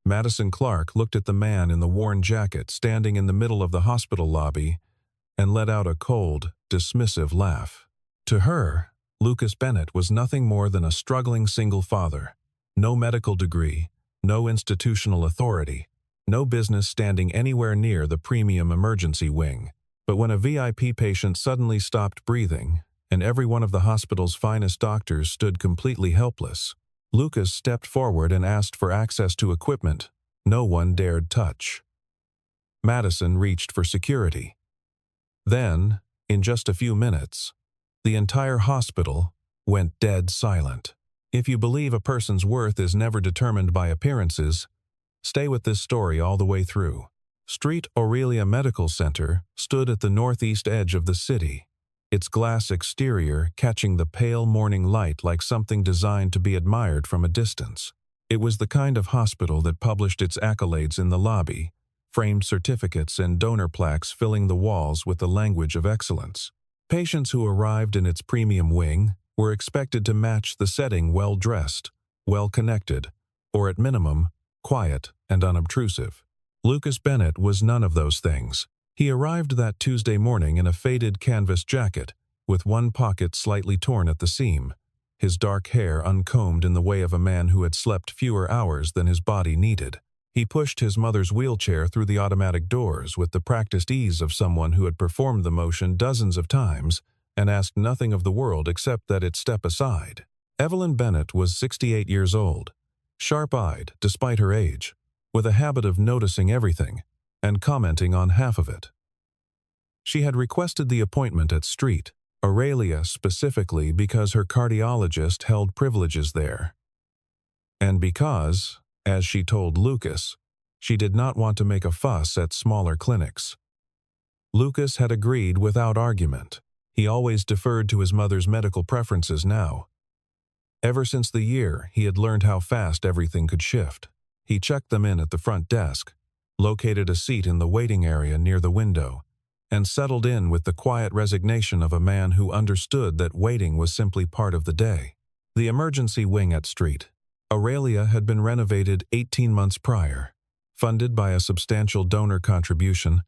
Madison Clark looked at the man in the worn jacket standing in the middle of the hospital lobby and let out a cold, dismissive laugh. To her, Lucas Bennett was nothing more than a struggling single father. No medical degree, no institutional authority, no business standing anywhere near the premium emergency wing. But when a VIP patient suddenly stopped breathing, and every one of the hospital's finest doctors stood completely helpless, Lucas stepped forward and asked for access to equipment no one dared touch. Madison reached for security. Then, in just a few minutes, the entire hospital went dead silent. If you believe a person's worth is never determined by appearances, stay with this story all the way through. Street Aurelia Medical Center stood at the northeast edge of the city, its glass exterior catching the pale morning light like something designed to be admired from a distance. It was the kind of hospital that published its accolades in the lobby, framed certificates and donor plaques filling the walls with the language of excellence. Patients who arrived in its premium wing were expected to match the setting well-dressed, well-connected, or at minimum, quiet and unobtrusive. Lucas Bennett was none of those things. He arrived that Tuesday morning in a faded canvas jacket, with one pocket slightly torn at the seam, his dark hair uncombed in the way of a man who had slept fewer hours than his body needed. He pushed his mother's wheelchair through the automatic doors with the practiced ease of someone who had performed the motion dozens of times and asked nothing of the world except that it step aside. Evelyn Bennett was 68 years old, sharp-eyed despite her age, with a habit of noticing everything and commenting on half of it. She had requested the appointment at Street Aurelia specifically because her cardiologist held privileges there, and because, as she told Lucas, she did not want to make a fuss at smaller clinics. Lucas had agreed without argument. He always deferred to his mother's medical preferences now. Ever since the year, he had learned how fast everything could shift. He checked them in at the front desk, located a seat in the waiting area near the window, and settled in with the quiet resignation of a man who understood that waiting was simply part of the day. The emergency wing at Street Aurelia had been renovated 18 months prior, funded by a substantial donor contribution,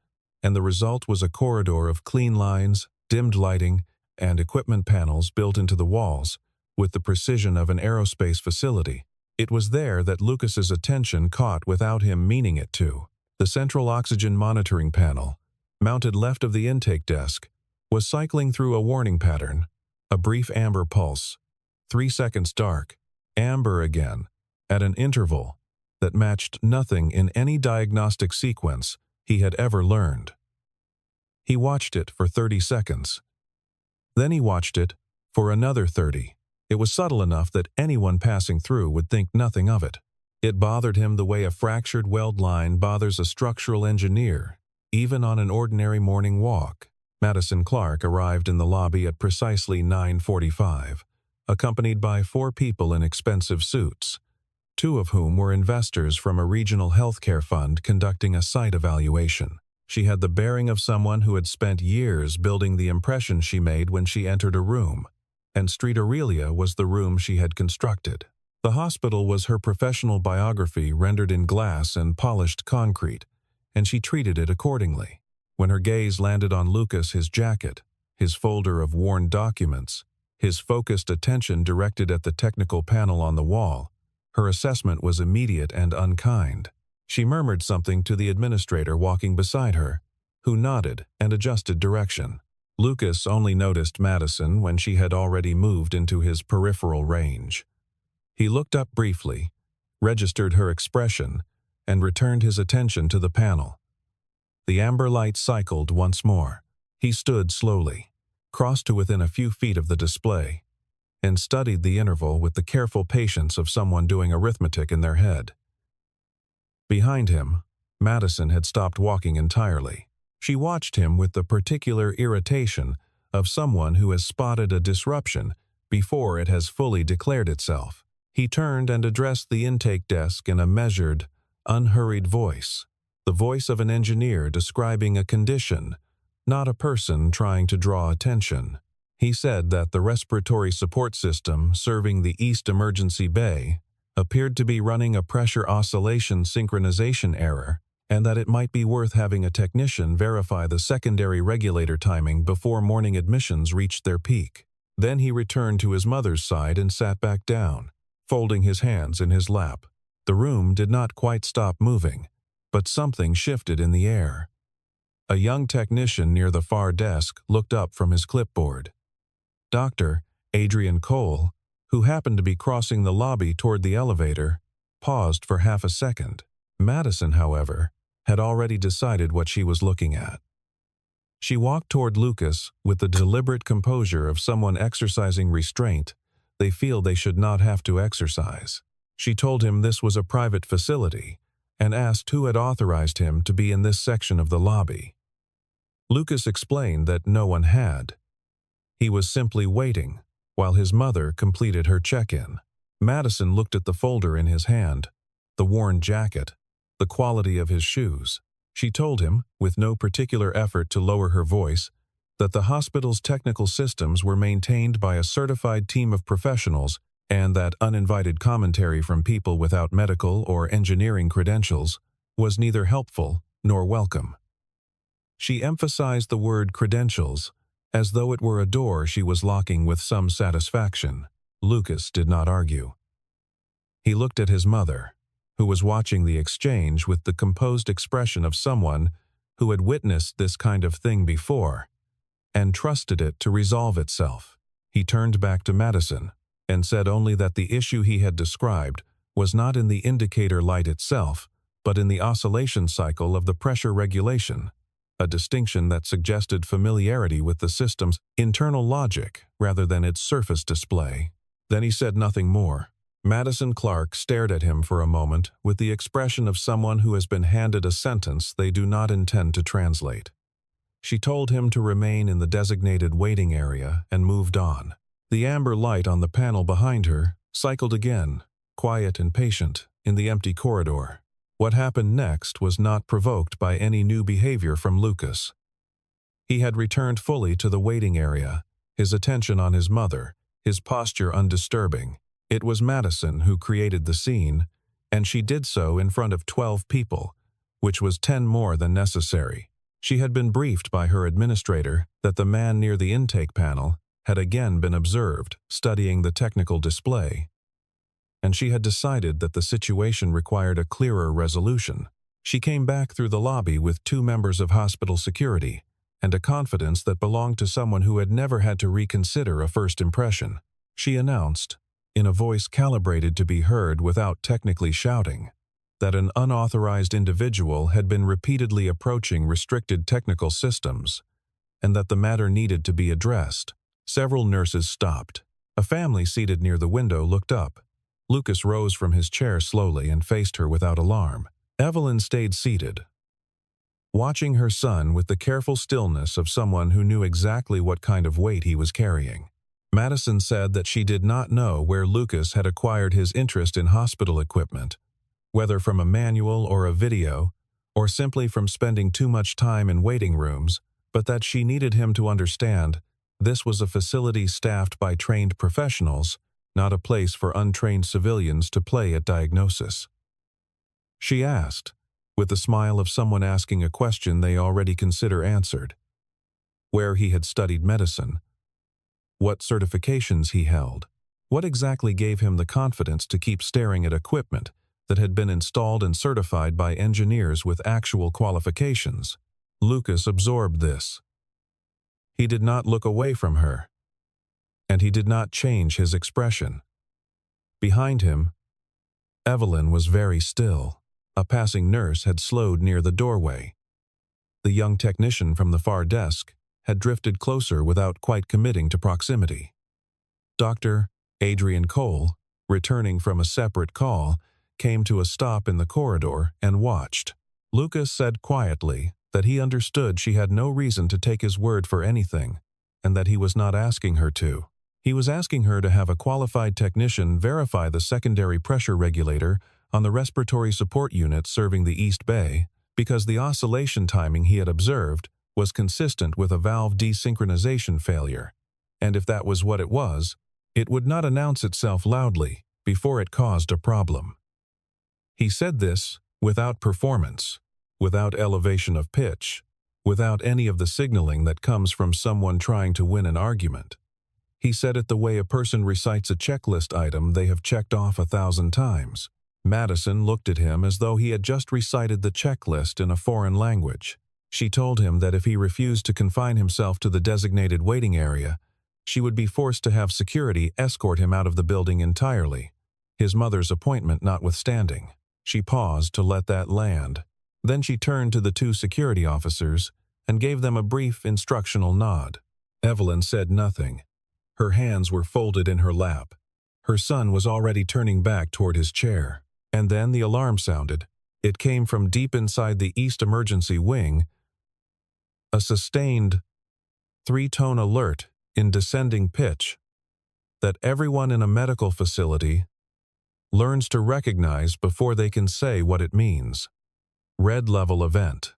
and the result was a corridor of clean lines, dimmed lighting, and equipment panels built into the walls with the precision of an aerospace facility. It was there that Lucas's attention caught without him meaning it to. The central oxygen monitoring panel, mounted left of the intake desk, was cycling through a warning pattern, a brief amber pulse, 3 seconds dark, amber again, at an interval that matched nothing in any diagnostic sequence he had ever learned. He watched it for 30 seconds. Then he watched it for another 30. It was subtle enough that anyone passing through would think nothing of it. It bothered him the way a fractured weld line bothers a structural engineer, even on an ordinary morning walk. Madison Clark arrived in the lobby at precisely 9:45, accompanied by 4 people in expensive suits, 2 of whom were investors from a regional healthcare fund conducting a site evaluation. She had the bearing of someone who had spent years building the impression she made when she entered a room, and Street Aurelia was the room she had constructed. The hospital was her professional biography rendered in glass and polished concrete, and she treated it accordingly. When her gaze landed on Lucas, his jacket, his folder of worn documents, his focused attention directed at the technical panel on the wall, her assessment was immediate and unkind. She murmured something to the administrator walking beside her, who nodded and adjusted direction. Lucas only noticed Madison when she had already moved into his peripheral range. He looked up briefly, registered her expression, and returned his attention to the panel. The amber light cycled once more. He stood slowly, crossed to within a few feet of the display, and studied the interval with the careful patience of someone doing arithmetic in their head. Behind him, Madison had stopped walking entirely. She watched him with the particular irritation of someone who has spotted a disruption before it has fully declared itself. He turned and addressed the intake desk in a measured, unhurried voice, the voice of an engineer describing a condition, not a person trying to draw attention. He said that the respiratory support system serving the East Emergency Bay appeared to be running a pressure oscillation synchronization error, and that it might be worth having a technician verify the secondary regulator timing before morning admissions reached their peak. Then he returned to his mother's side and sat back down, folding his hands in his lap. The room did not quite stop moving, but something shifted in the air. A young technician near the far desk looked up from his clipboard. Dr. Adrian Cole, who happened to be crossing the lobby toward the elevator, paused for half a second. Madison, however, had already decided what she was looking at. She walked toward Lucas with the deliberate composure of someone exercising restraint they feel they should not have to exercise. She told him this was a private facility and asked who had authorized him to be in this section of the lobby. Lucas explained that no one had. He was simply waiting while his mother completed her check-in. Madison looked at the folder in his hand, the worn jacket, the quality of his shoes. She told him, with no particular effort to lower her voice, that the hospital's technical systems were maintained by a certified team of professionals and that uninvited commentary from people without medical or engineering credentials was neither helpful nor welcome. She emphasized the word credentials as though it were a door she was locking with some satisfaction. Lucas did not argue. He looked at his mother, who was watching the exchange with the composed expression of someone who had witnessed this kind of thing before and trusted it to resolve itself. He turned back to Madison and said only that the issue he had described was not in the indicator light itself, but in the oscillation cycle of the pressure regulation, a distinction that suggested familiarity with the system's internal logic rather than its surface display. Then he said nothing more. Madison Clark stared at him for a moment with the expression of someone who has been handed a sentence they do not intend to translate. She told him to remain in the designated waiting area and moved on. The amber light on the panel behind her cycled again, quiet and patient, in the empty corridor. What happened next was not provoked by any new behavior from Lucas. He had returned fully to the waiting area, his attention on his mother, his posture undisturbing. It was Madison who created the scene, and she did so in front of 12 people, which was 10 more than necessary. She had been briefed by her administrator that the man near the intake panel had again been observed studying the technical display, and she had decided that the situation required a clearer resolution. She came back through the lobby with 2 members of hospital security and a confidence that belonged to someone who had never had to reconsider a first impression. She announced, in a voice calibrated to be heard without technically shouting, that an unauthorized individual had been repeatedly approaching restricted technical systems, and that the matter needed to be addressed. Several nurses stopped. A family seated near the window looked up. Lucas rose from his chair slowly and faced her without alarm. Evelyn stayed seated, watching her son with the careful stillness of someone who knew exactly what kind of weight he was carrying. Madison said that she did not know where Lucas had acquired his interest in hospital equipment, whether from a manual or a video, or simply from spending too much time in waiting rooms, but that she needed him to understand this was a facility staffed by trained professionals, not a place for untrained civilians to play at diagnosis. She asked, with the smile of someone asking a question they already consider answered, where he had studied medicine, what certifications he held, what exactly gave him the confidence to keep staring at equipment that had been installed and certified by engineers with actual qualifications. Lucas absorbed this. He did not look away from her, and he did not change his expression. Behind him, Evelyn was very still. A passing nurse had slowed near the doorway. The young technician from the far desk had drifted closer without quite committing to proximity. Dr. Adrian Cole, returning from a separate call, came to a stop in the corridor and watched. Lucas said quietly that he understood she had no reason to take his word for anything, and that he was not asking her to. He was asking her to have a qualified technician verify the secondary pressure regulator on the respiratory support unit serving the East Bay, because the oscillation timing he had observed was consistent with a valve desynchronization failure, and if that was what it was, it would not announce itself loudly. before it caused a problem. He said this without performance, without elevation of pitch, without any of the signaling that comes from someone trying to win an argument. He said it the way a person recites a checklist item they have checked off 1,000 times. Madison looked at him as though he had just recited the checklist in a foreign language. She told him that if he refused to confine himself to the designated waiting area, she would be forced to have security escort him out of the building entirely, his mother's appointment notwithstanding. She paused to let that land. Then she turned to the two security officers and gave them a brief instructional nod. Evelyn said nothing. Her hands were folded in her lap. Her son was already turning back toward his chair. And then the alarm sounded. It came from deep inside the East Emergency Wing, a sustained, three-tone alert in descending pitch that everyone in a medical facility learns to recognize before they can say what it means. Red level event.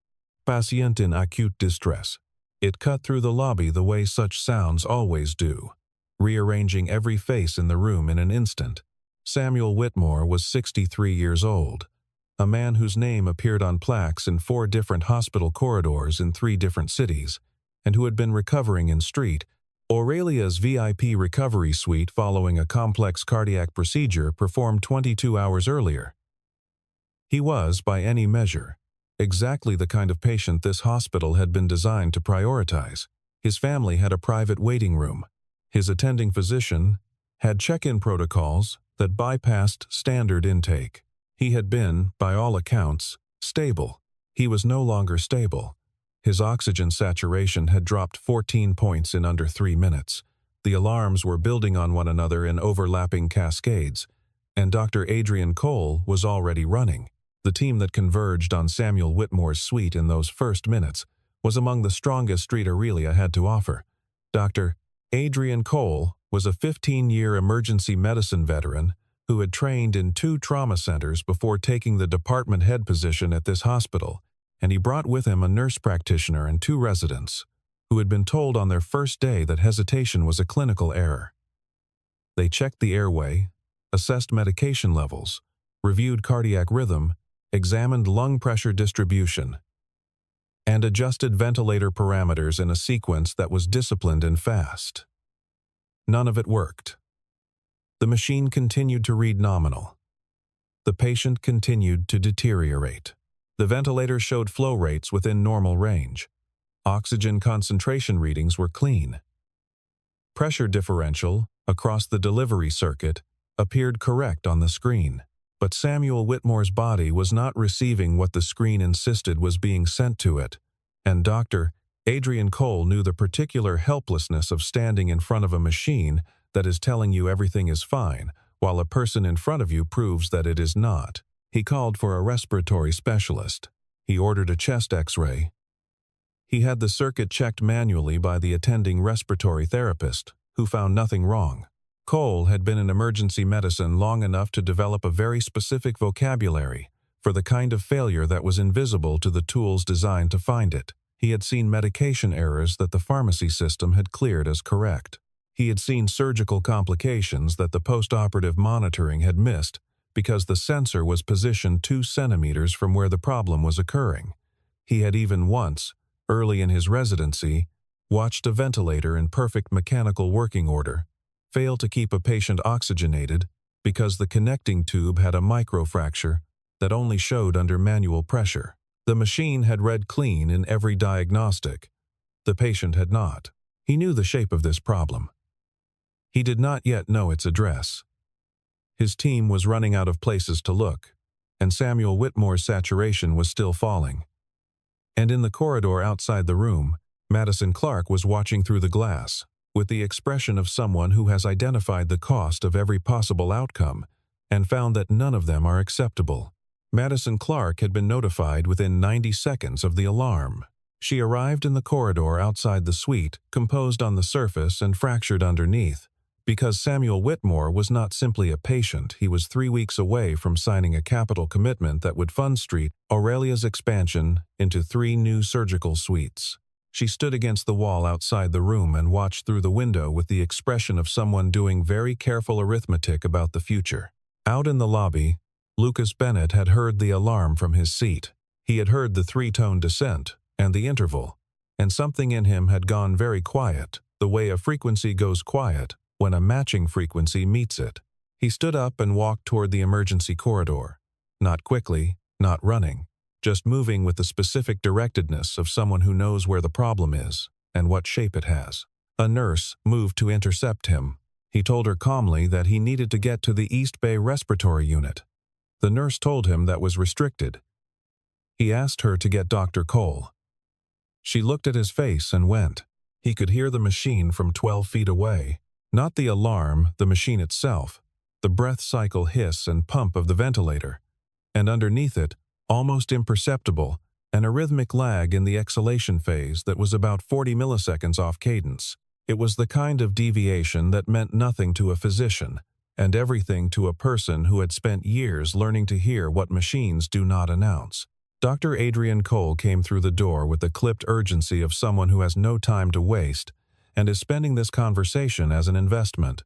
Patient in acute distress. It cut through the lobby the way such sounds always do, rearranging every face in the room in an instant. Samuel Whitmore was 63 years old, a man whose name appeared on plaques in 4 different hospital corridors in 3 different cities, and who had been recovering in Street Aurelia's VIP recovery suite following a complex cardiac procedure performed 22 hours earlier. He was, by any measure, exactly the kind of patient this hospital had been designed to prioritize. His family had a private waiting room. His attending physician had check-in protocols that bypassed standard intake. He had been, by all accounts, stable. He was no longer stable. His oxygen saturation had dropped 14 points in under 3 minutes. The alarms were building on one another in overlapping cascades, and Dr. Adrian Cole was already running. The team that converged on Samuel Whitmore's suite in those first minutes was among the strongest Street Aurelia had to offer. Dr. Adrian Cole was a 15-year emergency medicine veteran who had trained in 2 trauma centers before taking the department head position at this hospital, and he brought with him a nurse practitioner and 2 residents who had been told on their first day that hesitation was a clinical error. They checked the airway, assessed medication levels, reviewed cardiac rhythm, examined lung pressure distribution, and adjusted ventilator parameters in a sequence that was disciplined and fast. None of it worked. The machine continued to read nominal. The patient continued to deteriorate. The ventilator showed flow rates within normal range. Oxygen concentration readings were clean. Pressure differential across the delivery circuit appeared correct on the screen. But Samuel Whitmore's body was not receiving what the screen insisted was being sent to it, and Dr. Adrian Cole knew the particular helplessness of standing in front of a machine that is telling you everything is fine, while a person in front of you proves that it is not. He called for a respiratory specialist. He ordered a chest X-ray. He had the circuit checked manually by the attending respiratory therapist, who found nothing wrong. Cole had been in emergency medicine long enough to develop a very specific vocabulary for the kind of failure that was invisible to the tools designed to find it. He had seen medication errors that the pharmacy system had cleared as correct. He had seen surgical complications that the post-operative monitoring had missed because the sensor was positioned 2 centimeters from where the problem was occurring. He had even once, early in his residency, watched a ventilator in perfect mechanical working order fail to keep a patient oxygenated because the connecting tube had a microfracture that only showed under manual pressure. The machine had read clean in every diagnostic. The patient had not. He knew the shape of this problem. He did not yet know its address. His team was running out of places to look, and Samuel Whitmore's saturation was still falling. And in the corridor outside the room, Madison Clark was watching through the glass, with the expression of someone who has identified the cost of every possible outcome and found that none of them are acceptable. Madison Clark had been notified within 90 seconds of the alarm. She arrived in the corridor outside the suite, composed on the surface and fractured underneath. Because Samuel Whitmore was not simply a patient, he was 3 weeks away from signing a capital commitment that would fund Street Aurelia's expansion into 3 new surgical suites. She stood against the wall outside the room and watched through the window with the expression of someone doing very careful arithmetic about the future. Out in the lobby, Lucas Bennett had heard the alarm from his seat. He had heard the three-tone descent and the interval, and something in him had gone very quiet, the way a frequency goes quiet when a matching frequency meets it. He stood up and walked toward the emergency corridor. Not quickly, not running, just moving with the specific directedness of someone who knows where the problem is and what shape it has. A nurse moved to intercept him. He told her calmly that he needed to get to the East Bay Respiratory Unit. The nurse told him that was restricted. He asked her to get Dr. Cole. She looked at his face and went. He could hear the machine from 12 feet away. Not the alarm, the machine itself, the breath cycle hiss and pump of the ventilator, and underneath it, almost imperceptible, an arrhythmic lag in the exhalation phase that was about 40 milliseconds off cadence. It was the kind of deviation that meant nothing to a physician, and everything to a person who had spent years learning to hear what machines do not announce. Dr. Adrian Cole came through the door with the clipped urgency of someone who has no time to waste and is spending this conversation as an investment.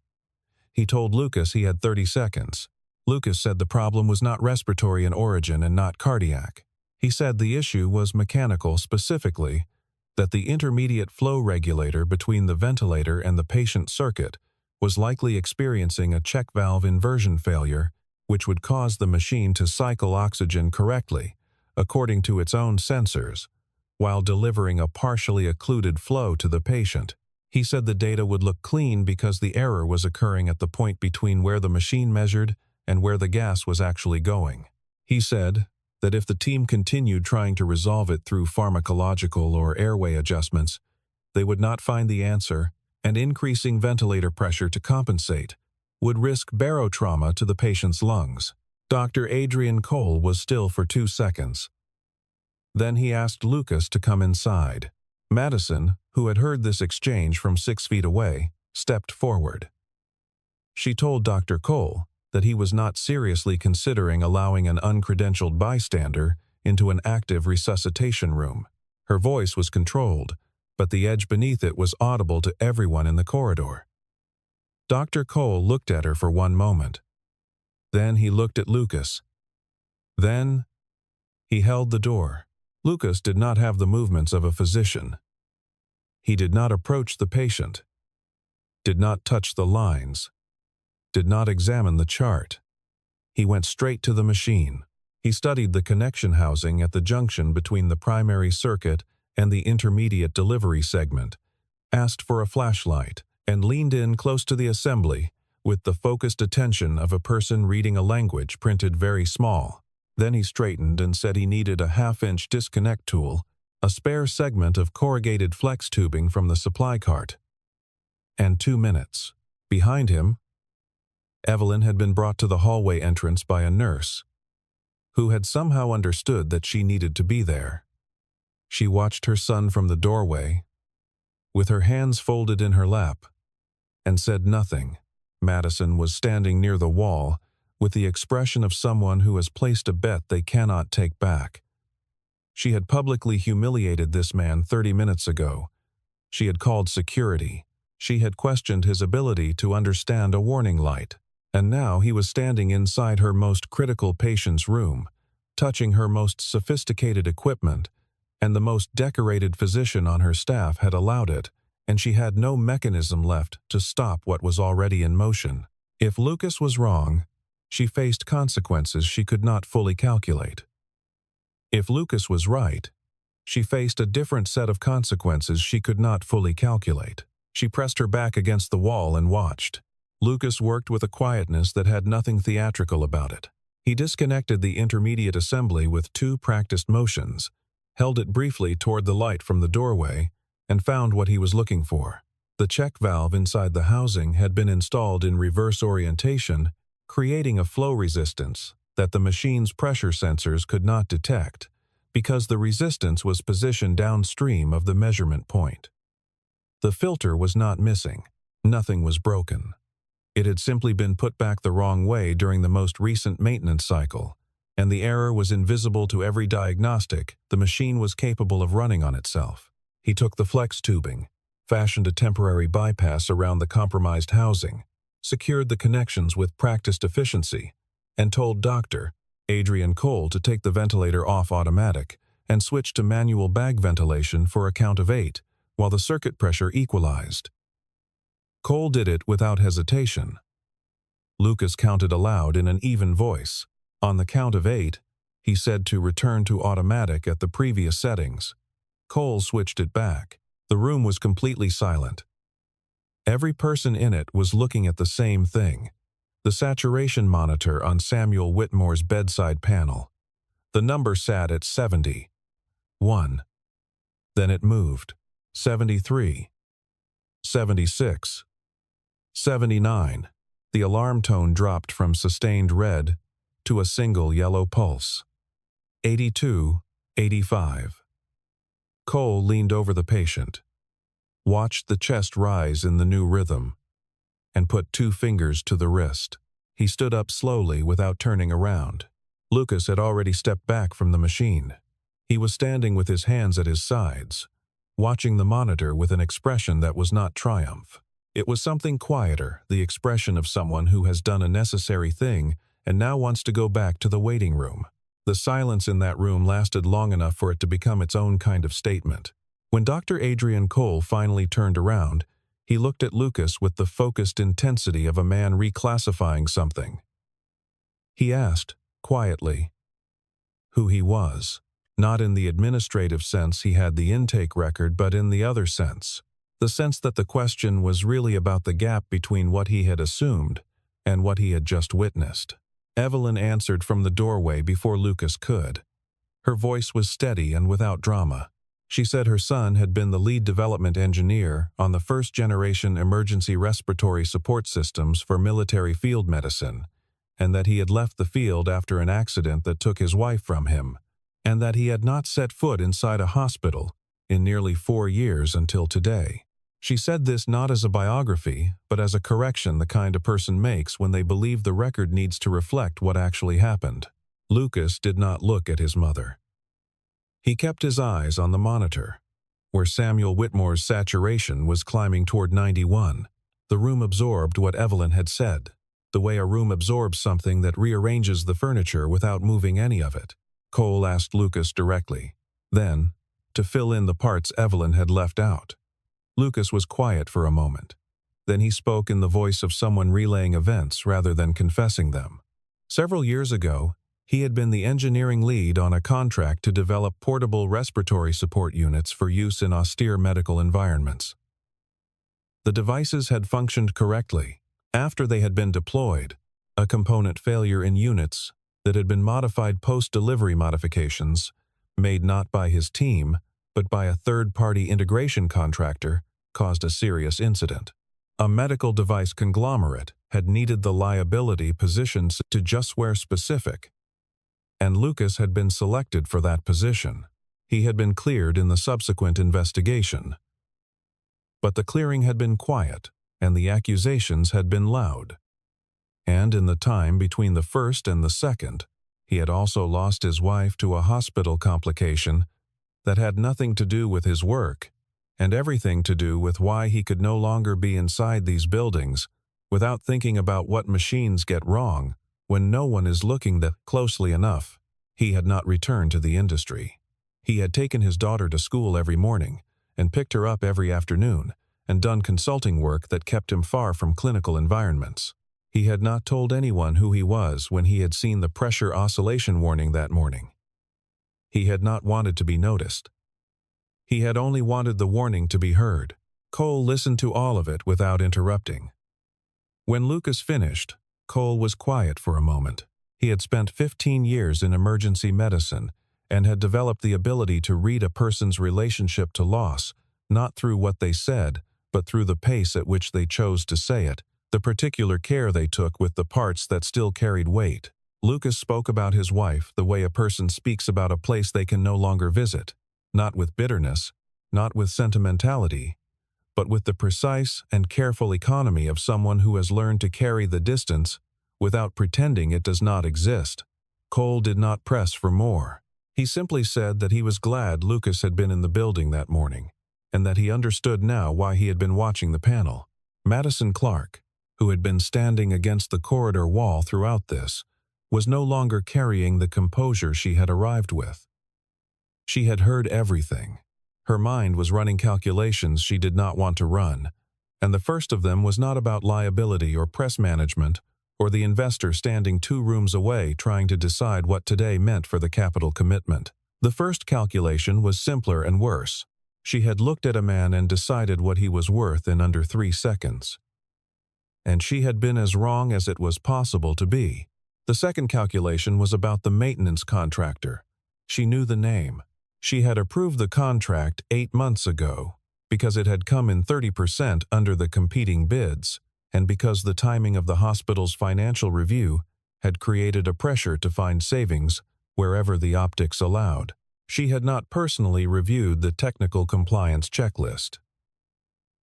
He told Lucas he had 30 seconds. Lucas said the problem was not respiratory in origin and not cardiac. He said the issue was mechanical, specifically that the intermediate flow regulator between the ventilator and the patient circuit was likely experiencing a check valve inversion failure, which would cause the machine to cycle oxygen correctly, according to its own sensors, while delivering a partially occluded flow to the patient. He said the data would look clean because the error was occurring at the point between where the machine measured and where the gas was actually going. He said that if the team continued trying to resolve it through pharmacological or airway adjustments, they would not find the answer, and increasing ventilator pressure to compensate would risk barotrauma to the patient's lungs. Dr. Adrian Cole was still for 2 seconds. Then he asked Lucas to come inside. Madison, who had heard this exchange from 6 feet away, stepped forward. She told Dr. Cole that he was not seriously considering allowing an uncredentialed bystander into an active resuscitation room. Her voice was controlled, but the edge beneath it was audible to everyone in the corridor. Dr. Cole looked at her for 1 moment. Then he looked at Lucas. Then he held the door. Lucas did not have the movements of a physician. He did not approach the patient, did not touch the lines, did not examine the chart. He went straight to the machine. He studied the connection housing at the junction between the primary circuit and the intermediate delivery segment, asked for a flashlight, and leaned in close to the assembly with the focused attention of a person reading a language printed very small. Then he straightened and said he needed a half-inch disconnect tool, a spare segment of corrugated flex tubing from the supply cart. And 2 minutes. Behind him, Evelyn had been brought to the hallway entrance by a nurse, who had somehow understood that she needed to be there. She watched her son from the doorway, with her hands folded in her lap, and said nothing. Madison was standing near the wall, with the expression of someone who has placed a bet they cannot take back. She had publicly humiliated this man 30 minutes ago. She had called security. She had questioned his ability to understand a warning light. And now he was standing inside her most critical patient's room, touching her most sophisticated equipment, and the most decorated physician on her staff had allowed it, and she had no mechanism left to stop what was already in motion. If Lucas was wrong, she faced consequences she could not fully calculate. If Lucas was right, she faced a different set of consequences she could not fully calculate. She pressed her back against the wall and watched. Lucas worked with a quietness that had nothing theatrical about it. He disconnected the intermediate assembly with 2 practiced motions, held it briefly toward the light from the doorway, and found what he was looking for. The check valve inside the housing had been installed in reverse orientation, creating a flow resistance that the machine's pressure sensors could not detect because the resistance was positioned downstream of the measurement point. The filter was not missing. Nothing was broken. It had simply been put back the wrong way during the most recent maintenance cycle, and the error was invisible to every diagnostic the machine was capable of running on itself. He took the flex tubing, fashioned a temporary bypass around the compromised housing, secured the connections with practiced efficiency, and told Dr. Adrian Cole to take the ventilator off automatic and switch to manual bag ventilation for a count of 8, while the circuit pressure equalized. Cole did it without hesitation. Lucas counted aloud in an even voice. On the count of 8, he said to return to automatic at the previous settings. Cole switched it back. The room was completely silent. Every person in it was looking at the same thing, the saturation monitor on Samuel Whitmore's bedside panel. The number sat at 70. 1. Then it moved. 73. 76. 79. The alarm tone dropped from sustained red to a single yellow pulse. 82. 85. Cole leaned over the patient, watched the chest rise in the new rhythm, and put 2 fingers to the wrist. He stood up slowly without turning around. Lucas had already stepped back from the machine. He was standing with his hands at his sides, watching the monitor with an expression that was not triumph. It was something quieter, the expression of someone who has done a necessary thing and now wants to go back to the waiting room. The silence in that room lasted long enough for it to become its own kind of statement. When Dr. Adrian Cole finally turned around, he looked at Lucas with the focused intensity of a man reclassifying something. He asked, quietly, who he was. Not in the administrative sense he had the intake record, but in the other sense. The sense that the question was really about the gap between what he had assumed and what he had just witnessed. Evelyn answered from the doorway before Lucas could. Her voice was steady and without drama. She said her son had been the lead development engineer on the first-generation emergency respiratory support systems for military field medicine, and that he had left the field after an accident that took his wife from him, and that he had not set foot inside a hospital in nearly 4 years until today. She said this not as a biography, but as a correction the kind a person makes when they believe the record needs to reflect what actually happened. Lucas did not look at his mother. He kept his eyes on the monitor, where Samuel Whitmore's saturation was climbing toward 91. The room absorbed what Evelyn had said, the way a room absorbs something that rearranges the furniture without moving any of it. Cole asked Lucas directly, then, to fill in the parts Evelyn had left out. Lucas was quiet for a moment. Then he spoke in the voice of someone relaying events rather than confessing them. Several years ago, he had been the engineering lead on a contract to develop portable respiratory support units for use in austere medical environments. The devices had functioned correctly. After they had been deployed, a component failure in units that had been modified post-delivery modifications, made not by his team, but by a third-party integration contractor, caused a serious incident. A medical device conglomerate had needed the liability positioned to just where specific, and Lucas had been selected for that position. He had been cleared in the subsequent investigation. But the clearing had been quiet, and the accusations had been loud. And in the time between the first and the second, he had also lost his wife to a hospital complication that had nothing to do with his work, and everything to do with why he could no longer be inside these buildings without thinking about what machines get wrong when no one is looking that closely enough. He had not returned to the industry. He had taken his daughter to school every morning and picked her up every afternoon and done consulting work that kept him far from clinical environments. He had not told anyone who he was when he had seen the pressure oscillation warning that morning. He had not wanted to be noticed. He had only wanted the warning to be heard. Cole listened to all of it without interrupting. When Lucas finished, Cole was quiet for a moment. He had spent 15 years in emergency medicine and had developed the ability to read a person's relationship to loss, not through what they said, but through the pace at which they chose to say it, the particular care they took with the parts that still carried weight. Lucas spoke about his wife the way a person speaks about a place they can no longer visit, not with bitterness, not with sentimentality, but with the precise and careful economy of someone who has learned to carry the distance without pretending it does not exist. Cole did not press for more. He simply said that he was glad Lucas had been in the building that morning, and that he understood now why he had been watching the panel. Madison Clark, who had been standing against the corridor wall throughout this, was no longer carrying the composure she had arrived with. She had heard everything. Her mind was running calculations she did not want to run, and the first of them was not about liability or press management or the investor standing 2 rooms away trying to decide what today meant for the capital commitment. The first calculation was simpler and worse. She had looked at a man and decided what he was worth in under 3 seconds. And she had been as wrong as it was possible to be. The second calculation was about the maintenance contractor. She knew the name. She had approved the contract 8 months ago because it had come in 30% under the competing bids, and because the timing of the hospital's financial review had created a pressure to find savings wherever the optics allowed. She had not personally reviewed the technical compliance checklist.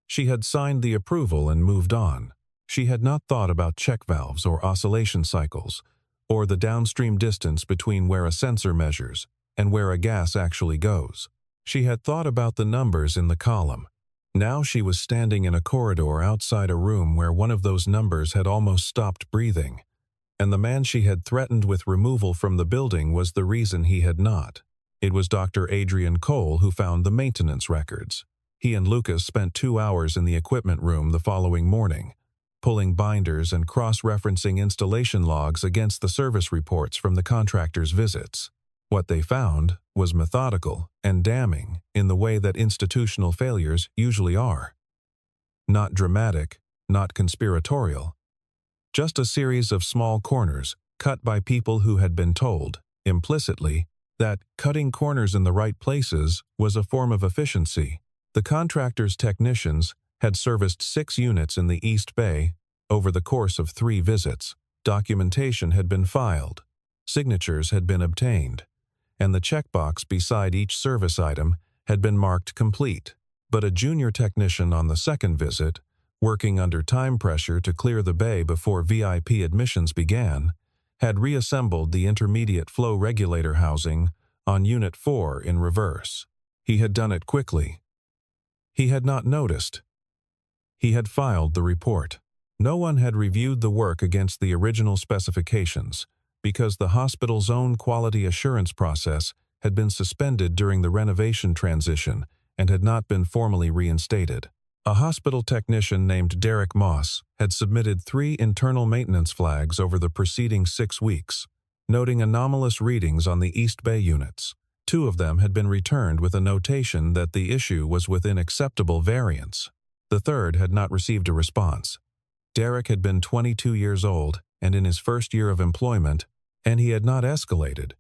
She had signed the approval and moved on. She had not thought about check valves or oscillation cycles, or the downstream distance between where a sensor measures and where a gas actually goes. She had thought about the numbers in the column. Now she was standing in a corridor outside a room where one of those numbers had almost stopped breathing, and the man she had threatened with removal from the building was the reason he had not. It was Dr. Adrian Cole who found the maintenance records. He and Lucas spent 2 hours in the equipment room the following morning, pulling binders and cross-referencing installation logs against the service reports from the contractor's visits. What they found was methodical and damning in the way that institutional failures usually are. Not dramatic, not conspiratorial. Just a series of small corners cut by people who had been told, implicitly, that cutting corners in the right places was a form of efficiency. The contractor's technicians had serviced 6 units in the East Bay over the course of 3 visits. Documentation had been filed, signatures had been obtained, and the checkbox beside each service item had been marked complete. But a junior technician on the second visit, working under time pressure to clear the bay before VIP admissions began, had reassembled the intermediate flow regulator housing on Unit 4 in reverse. He had done it quickly. He had not noticed. He had filed the report. No one had reviewed the work against the original specifications because the hospital's own quality assurance process had been suspended during the renovation transition and had not been formally reinstated. A hospital technician named Derek Moss had submitted 3 internal maintenance flags over the preceding 6 weeks, noting anomalous readings on the East Bay units. 2 of them had been returned with a notation that the issue was within acceptable variance. The third had not received a response. Derek had been 22 years old and in his first year of employment, and he had not escalated,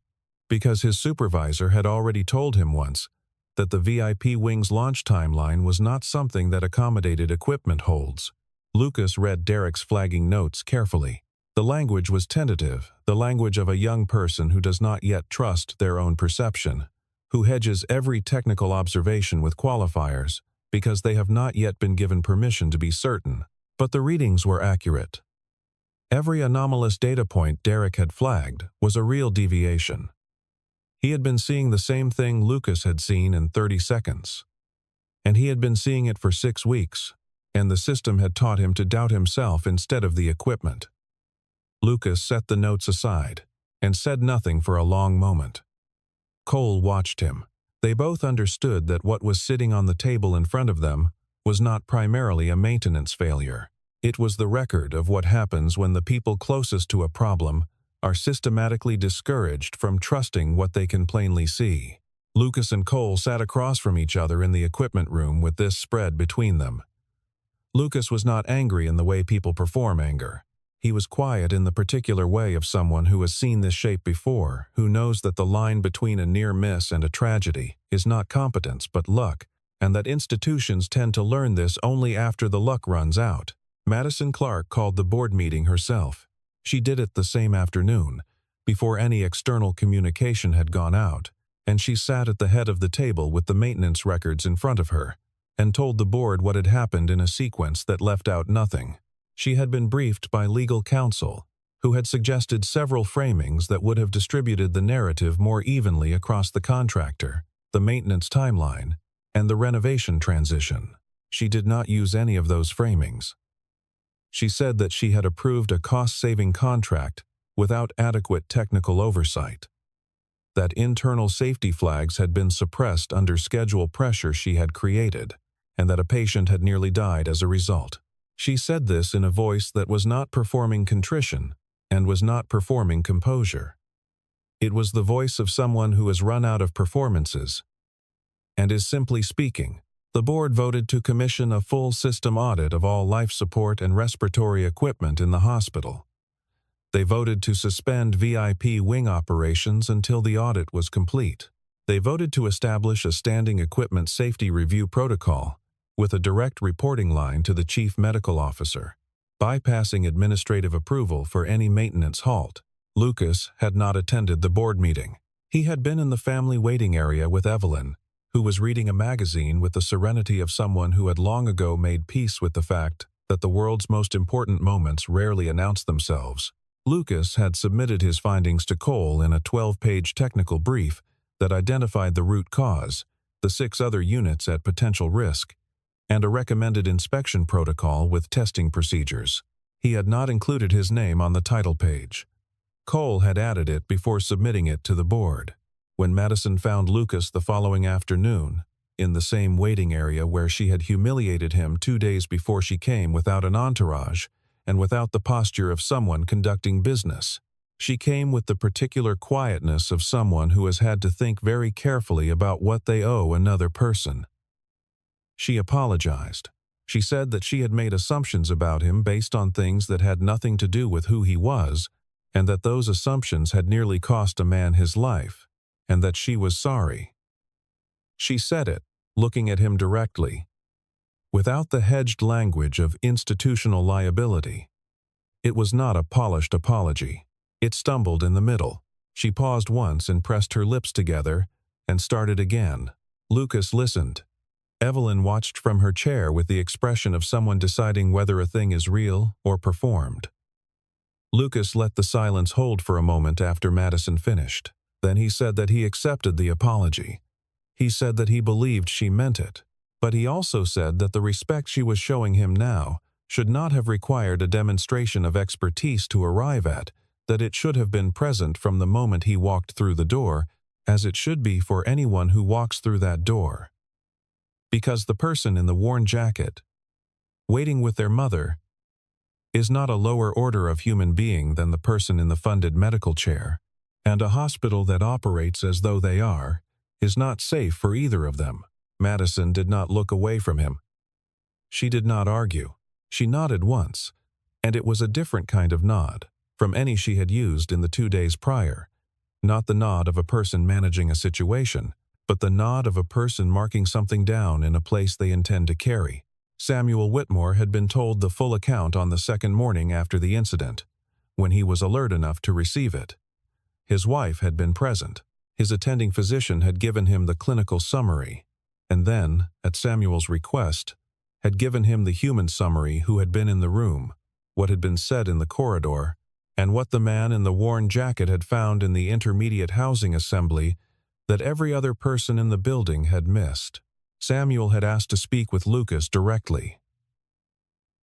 because his supervisor had already told him once that the VIP wing's launch timeline was not something that accommodated equipment holds. Lucas read Derek's flagging notes carefully. The language was tentative, the language of a young person who does not yet trust their own perception, who hedges every technical observation with qualifiers because they have not yet been given permission to be certain. But the readings were accurate. Every anomalous data point Derek had flagged was a real deviation. He had been seeing the same thing Lucas had seen in 30 seconds. And he had been seeing it for 6 weeks, and the system had taught him to doubt himself instead of the equipment. Lucas set the notes aside and said nothing for a long moment. Cole watched him. They both understood that what was sitting on the table in front of them was not primarily a maintenance failure. It was the record of what happens when the people closest to a problem are systematically discouraged from trusting what they can plainly see. Lucas and Cole sat across from each other in the equipment room with this spread between them. Lucas was not angry in the way people perform anger. He was quiet in the particular way of someone who has seen this shape before, who knows that the line between a near miss and a tragedy is not competence but luck, and that institutions tend to learn this only after the luck runs out. Madison Clark called the board meeting herself. She did it the same afternoon, before any external communication had gone out, and she sat at the head of the table with the maintenance records in front of her, and told the board what had happened in a sequence that left out nothing. She had been briefed by legal counsel, who had suggested several framings that would have distributed the narrative more evenly across the contractor, the maintenance timeline, and the renovation transition. She did not use any of those framings. She said that she had approved a cost-saving contract without adequate technical oversight. That internal safety flags had been suppressed under schedule pressure she had created, and that a patient had nearly died as a result. She said this in a voice that was not performing contrition and was not performing composure. It was the voice of someone who has run out of performances and is simply speaking. The board voted to commission a full system audit of all life support and respiratory equipment in the hospital. They voted to suspend VIP wing operations until the audit was complete. They voted to establish a standing equipment safety review protocol with a direct reporting line to the chief medical officer, bypassing administrative approval for any maintenance halt. Lucas had not attended the board meeting. He had been in the family waiting area with Evelyn, who was reading a magazine with the serenity of someone who had long ago made peace with the fact that the world's most important moments rarely announce themselves. Lucas had submitted his findings to Cole in a 12-page technical brief that identified the root cause, the 6 other units at potential risk, and a recommended inspection protocol with testing procedures. He had not included his name on the title page. Cole had added it before submitting it to the board. When Madison found Lucas the following afternoon, in the same waiting area where she had humiliated him 2 days before she came without an entourage and without the posture of someone conducting business, she came with the particular quietness of someone who has had to think very carefully about what they owe another person. She apologized. She said that she had made assumptions about him based on things that had nothing to do with who he was, and that those assumptions had nearly cost a man his life, and that she was sorry. She said it, looking at him directly, without the hedged language of institutional liability. It was not a polished apology. It stumbled in the middle. She paused once and pressed her lips together and started again. Lucas listened. Evelyn watched from her chair with the expression of someone deciding whether a thing is real or performed. Lucas let the silence hold for a moment after Madison finished. Then he said that he accepted the apology. He said that he believed she meant it. But he also said that the respect she was showing him now should not have required a demonstration of expertise to arrive at, that it should have been present from the moment he walked through the door, as it should be for anyone who walks through that door. Because the person in the worn jacket, waiting with their mother, is not a lower order of human being than the person in the funded medical chair, and a hospital that operates as though they are, is not safe for either of them. Madison did not look away from him. She did not argue. She nodded once, and it was a different kind of nod from any she had used in the 2 days prior. Not the nod of a person managing a situation, but the nod of a person marking something down in a place they intend to carry. Samuel Whitmore had been told the full account on the second morning after the incident, when he was alert enough to receive it. His wife had been present. His attending physician had given him the clinical summary, and then, at Samuel's request, had given him the human summary who had been in the room, what had been said in the corridor, and what the man in the worn jacket had found in the intermediate housing assembly that every other person in the building had missed. Samuel had asked to speak with Lucas directly.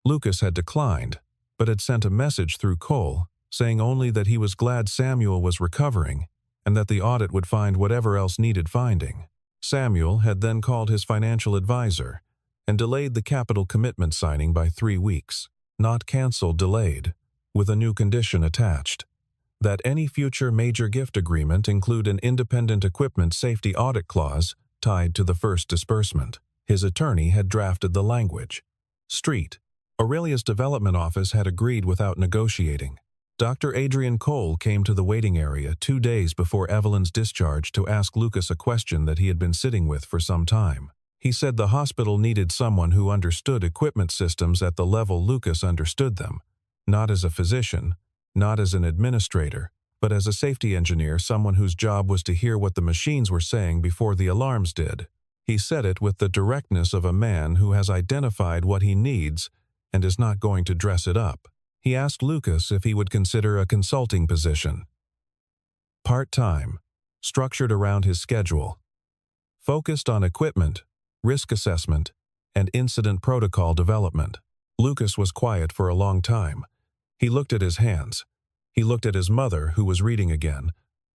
Lucas had declined, but had sent a message through Cole, saying only that he was glad Samuel was recovering, and that the audit would find whatever else needed finding. Samuel had then called his financial advisor and delayed the capital commitment signing by 3 weeks, not canceled, delayed, with a new condition attached, that any future major gift agreement include an independent equipment safety audit clause tied to the first disbursement. His attorney had drafted the language. Street, Aurelia's development office had agreed without negotiating. Dr. Adrian Cole came to the waiting area 2 days before Evelyn's discharge to ask Lucas a question that he had been sitting with for some time. He said the hospital needed someone who understood equipment systems at the level Lucas understood them, not as a physician, not as an administrator, but as a safety engineer, someone whose job was to hear what the machines were saying before the alarms did. He said it with the directness of a man who has identified what he needs and is not going to dress it up. He asked Lucas if he would consider a consulting position. Part-time, structured around his schedule, focused on equipment, risk assessment, and incident protocol development. Lucas was quiet for a long time. He looked at his hands. He looked at his mother, who was reading again,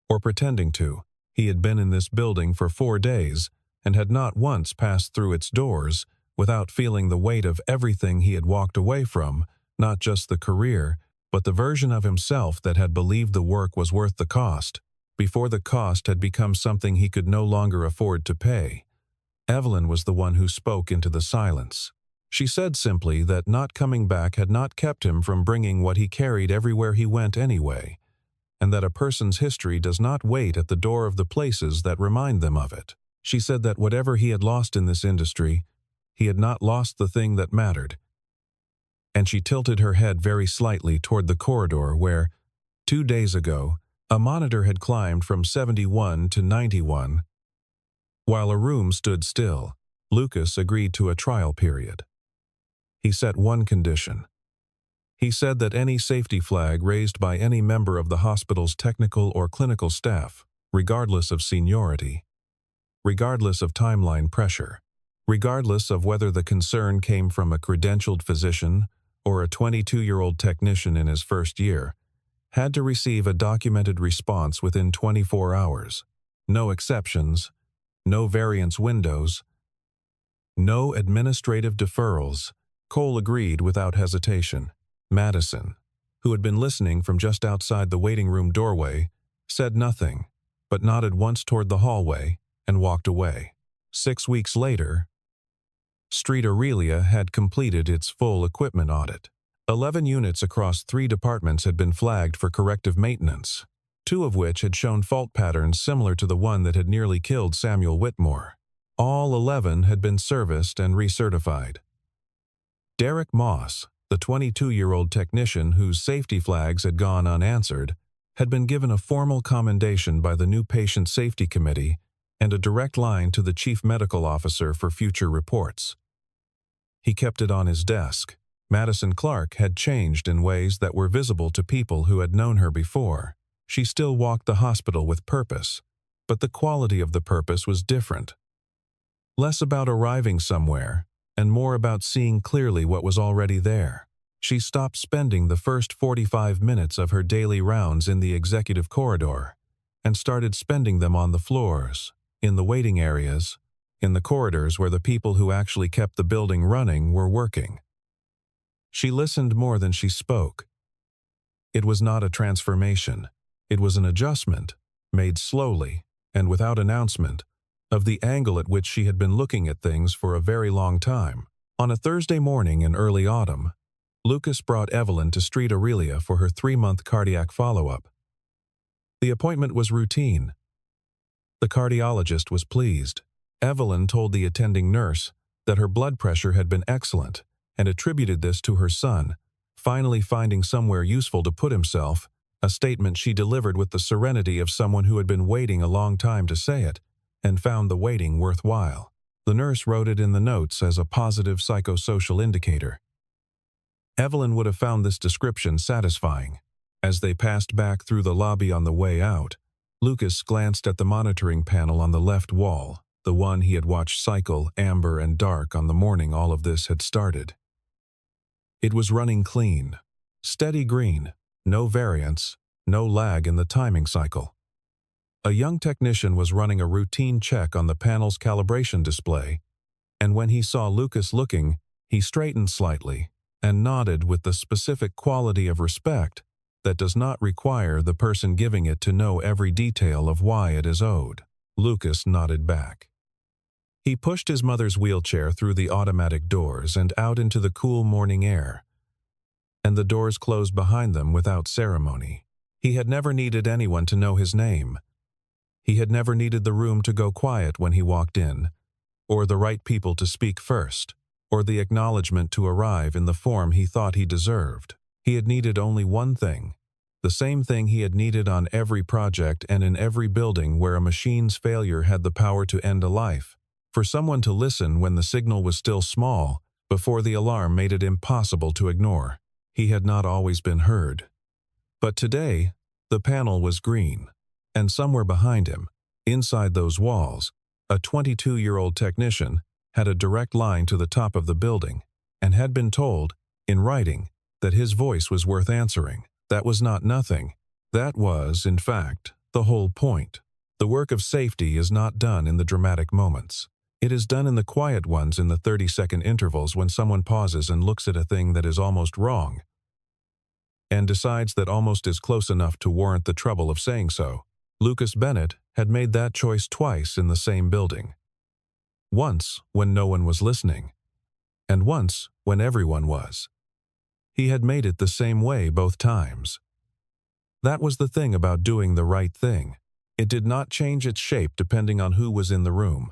or pretending to. He had been in this building for 4 days and had not once passed through its doors without feeling the weight of everything he had walked away from, not just the career, but the version of himself that had believed the work was worth the cost, before the cost had become something he could no longer afford to pay. Evelyn was the one who spoke into the silence. She said simply that not coming back had not kept him from bringing what he carried everywhere he went anyway, and that a person's history does not wait at the door of the places that remind them of it. She said that whatever he had lost in this industry, he had not lost the thing that mattered. And she tilted her head very slightly toward the corridor where, 2 days ago, a monitor had climbed from 71 to 91. While a room stood still, Lucas agreed to a trial period. He set one condition. He said that any safety flag raised by any member of the hospital's technical or clinical staff, regardless of seniority, regardless of timeline pressure, regardless of whether the concern came from a credentialed physician or a 22-year-old technician in his first year, had to receive a documented response within 24 hours. No exceptions, no variance windows, no administrative deferrals. Cole agreed without hesitation. Madison, who had been listening from just outside the waiting room doorway, said nothing, but nodded once toward the hallway and walked away. 6 weeks later, Street Aurelia had completed its full equipment audit. 11 units across 3 departments had been flagged for corrective maintenance, 2 of which had shown fault patterns similar to the one that had nearly killed Samuel Whitmore. All 11 had been serviced and recertified. Derek Moss, the 22-year-old technician whose safety flags had gone unanswered, had been given a formal commendation by the new Patient Safety Committee and a direct line to the Chief Medical Officer for future reports. He kept it on his desk. Madison Clark had changed in ways that were visible to people who had known her before. She still walked the hospital with purpose, but the quality of the purpose was different. Less about arriving somewhere, and more about seeing clearly what was already there. She stopped spending the first 45 minutes of her daily rounds in the executive corridor, and started spending them on the floors, in the waiting areas, in the corridors where the people who actually kept the building running were working. She listened more than she spoke. It was not a transformation. It was an adjustment, made slowly, and without announcement, of the angle at which she had been looking at things for a very long time. On a Thursday morning in early autumn, Lucas brought Evelyn to Street Aurelia for her 3-month cardiac follow-up. The appointment was routine. The cardiologist was pleased. Evelyn told the attending nurse that her blood pressure had been excellent and attributed this to her son finally finding somewhere useful to put himself, a statement she delivered with the serenity of someone who had been waiting a long time to say it, and found the waiting worthwhile. The nurse wrote it in the notes as a positive psychosocial indicator. Evelyn would have found this description satisfying. As they passed back through the lobby on the way out, Lucas glanced at the monitoring panel on the left wall, the one he had watched cycle amber and dark on the morning all of this had started. It was running clean, steady green, no variance, no lag in the timing cycle. A young technician was running a routine check on the panel's calibration display, and when he saw Lucas looking, he straightened slightly and nodded with the specific quality of respect that does not require the person giving it to know every detail of why it is owed. Lucas nodded back. He pushed his mother's wheelchair through the automatic doors and out into the cool morning air, and the doors closed behind them without ceremony. He had never needed anyone to know his name. He had never needed the room to go quiet when he walked in, or the right people to speak first, or the acknowledgement to arrive in the form he thought he deserved. He had needed only one thing, the same thing he had needed on every project and in every building where a machine's failure had the power to end a life, for someone to listen when the signal was still small, before the alarm made it impossible to ignore. He had not always been heard. But today, the panel was green, and somewhere behind him, inside those walls, a 22-year-old technician had a direct line to the top of the building and had been told, in writing, that his voice was worth answering. That was not nothing. That was, in fact, the whole point. The work of safety is not done in the dramatic moments. It is done in the quiet ones, in the 30-second intervals when someone pauses and looks at a thing that is almost wrong and decides that almost is close enough to warrant the trouble of saying so. Lucas Bennett had made that choice twice in the same building. Once when no one was listening, and once when everyone was. He had made it the same way both times. That was the thing about doing the right thing. It did not change its shape depending on who was in the room.